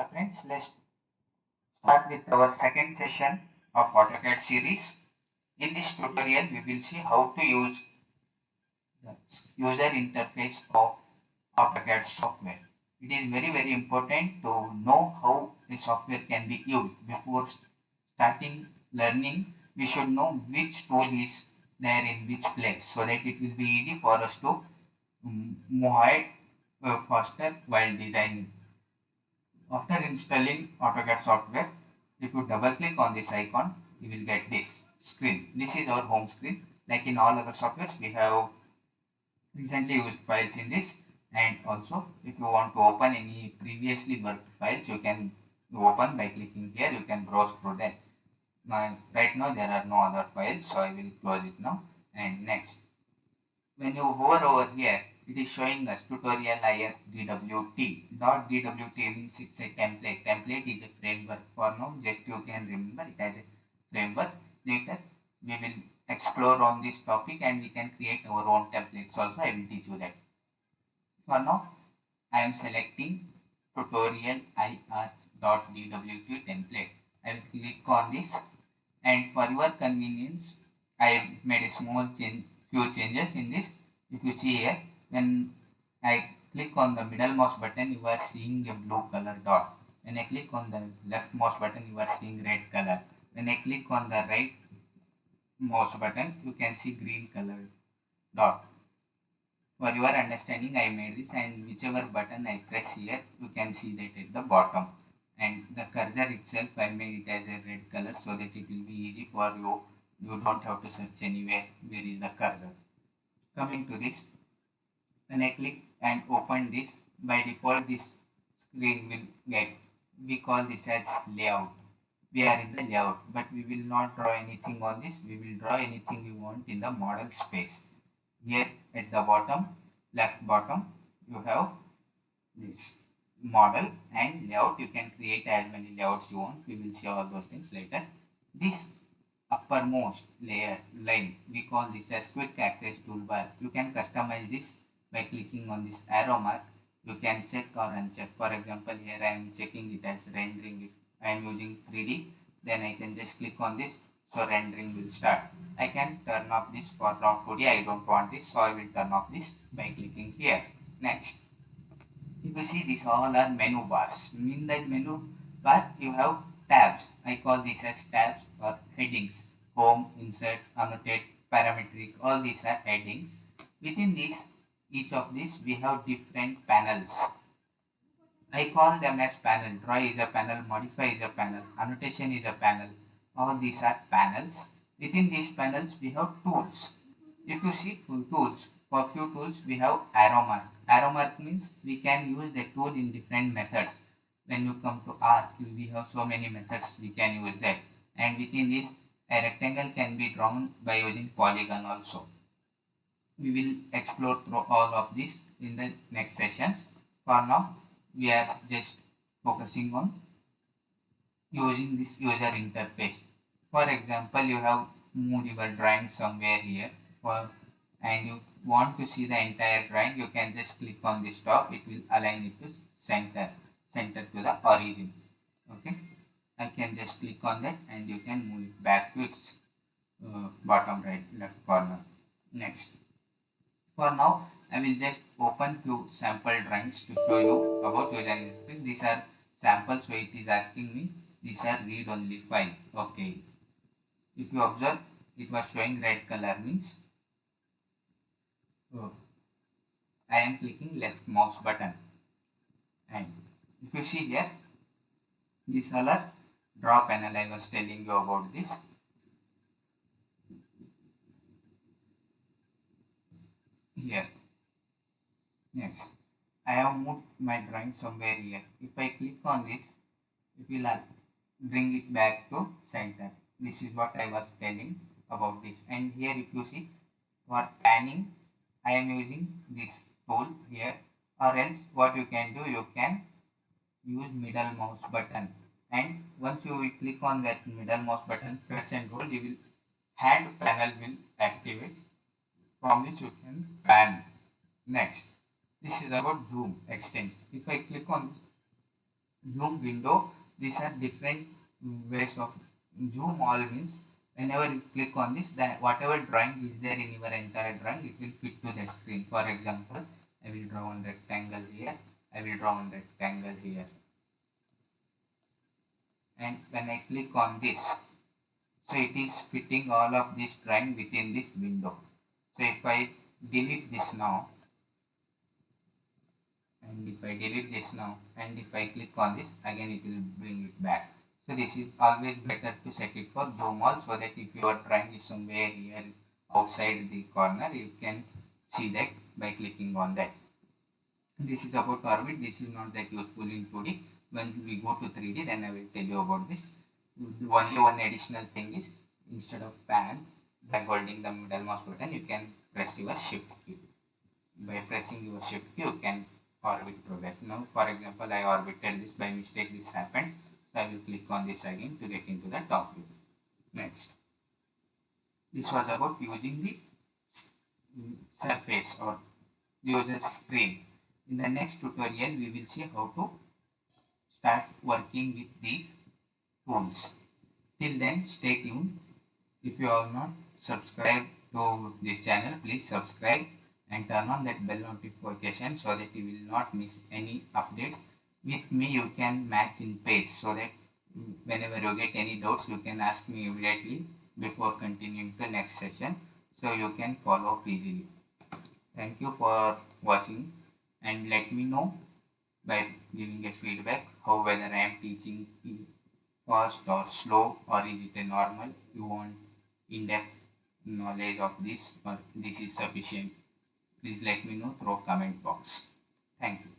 Friends, let's start with our second session of AutoCAD series. In this tutorial, we will see how to use the user interface of AutoCAD software. It is very important to know how the software can be used. Before starting learning, we should know which tool is there in which place so that it will be easy for us to move ahead faster while designing. After installing AutoCAD software, if you double click on this icon, you will get this screen. This is our home screen. Like in all other softwares, we have recently used files in this, and also if you want to open any previously worked files, you can open by clicking here. You can browse through that. Right now there are no other files, so I will close it now. And next, when you hover over here, it is showing us tutorial IF DWT. .dwt means it's a template. Template is a framework. For now, just you can remember it as a framework. Later, we will explore on this topic and we can create our own templates also. I will teach you that. For now, I am selecting tutorial IR.dwt template. I will click on this, and for your convenience, I have made a few changes in this. If you see here, when I click on the middle mouse button, you are seeing a blue color dot. When I click on the left mouse button, you are seeing red color. When I click on the right mouse button, you can see green color dot. For your understanding, I made this, and whichever button I press here, you can see that at the bottom. And the cursor itself, I made it as a red color so that it will be easy for you. You don't have to search anywhere where is the cursor. Coming to this, when I click and open this, by default this screen will get, we call this as layout. We are in the layout, but we will not draw anything on this. We will draw anything we want in the model space. Here at the bottom, left bottom, you have this model and layout. You can create as many layouts you want. We will see all those things later. This uppermost layer line, we call this as quick access toolbar. You can customize this by clicking on this arrow mark. You can check or uncheck. For example, here I am checking it as rendering. If I am using 3D, then I can just click on this, so rendering will start. I can turn off this for now 2D. I don't want this, so I will turn off this by clicking here. Next, if you see, these all are menu bars. In that menu bar, you have tabs. I call this as tabs or headings. Home, insert, annotate, parametric, all these are headings. Within these, each of these, we have different panels. I call them as panel. Draw is a panel, modify is a panel, annotation is a panel. All these are panels. Within these panels, we have tools. If you see tools, for few tools, we have arrow mark. Arrow mark means we can use the tool in different methods. When you come to arc, we have so many methods we can use that. And within this, a rectangle can be drawn by using polygon also. We will explore through all of this in the next sessions. For now, we are just focusing on using this user interface. For example, you have moved your drawing somewhere here and you want to see the entire drawing. You can just click on this top. It will align it to center to the origin. Okay, I can just click on that and you can move it back to its bottom right left corner. Next, for now, I will just open few sample drawings to show you about user interface. These are samples, so it is asking me these are read only file. Okay. If you observe, it was showing red color means I am clicking left mouse button. And if you see here, this all are draw panel. I was telling you about this. Here. Next, I have moved my drawing somewhere here. If I click on this, it will bring it back to center. This is what I was telling about this. And here if you see, for panning, I am using this tool here, or else what you can do, you can use middle mouse button. And once you will click on that middle mouse button, press and hold, you will hand panel will activate, from which you can pan. Next, this is about zoom extents. If I click on this, zoom window. These are different ways of zoom. All means whenever you click on this, that whatever drawing is there in your entire drawing, it will fit to that screen. For example, I will draw one rectangle here, I will draw one rectangle here, and when I click on this, so it is fitting all of this drawing within this window. So if I delete this now, and if I delete this now, and if I click on this again, it will bring it back. So this is always better to set it for zoom all, so that if your drawing is somewhere here outside the corner, you can see that by clicking on that. This is about orbit. This is not that useful in 2D. When we go to 3D, then I will tell you about this. Only one additional thing is, instead of pan, by holding the middle mouse button, you can press your shift key. By pressing your shift key, you can orbit through that. Now, for example, I orbited this by mistake. This happened. So I will click on this again to get into the top view. Next, this was about using the surface or user screen. In the next tutorial, we will see how to start working with these tools. Till then, stay tuned. If you have not subscribed to this channel, please subscribe and turn on that bell notification so that you will not miss any updates. With me, you can match in pace, so that whenever you get any doubts, you can ask me immediately before continuing the next session, so you can follow up easily. Thank you for watching, and let me know by giving a feedback how whether I am teaching fast or slow, or is it a normal. You want in-depth knowledge of this, or this is sufficient. Please let me know through comment box. Thank you.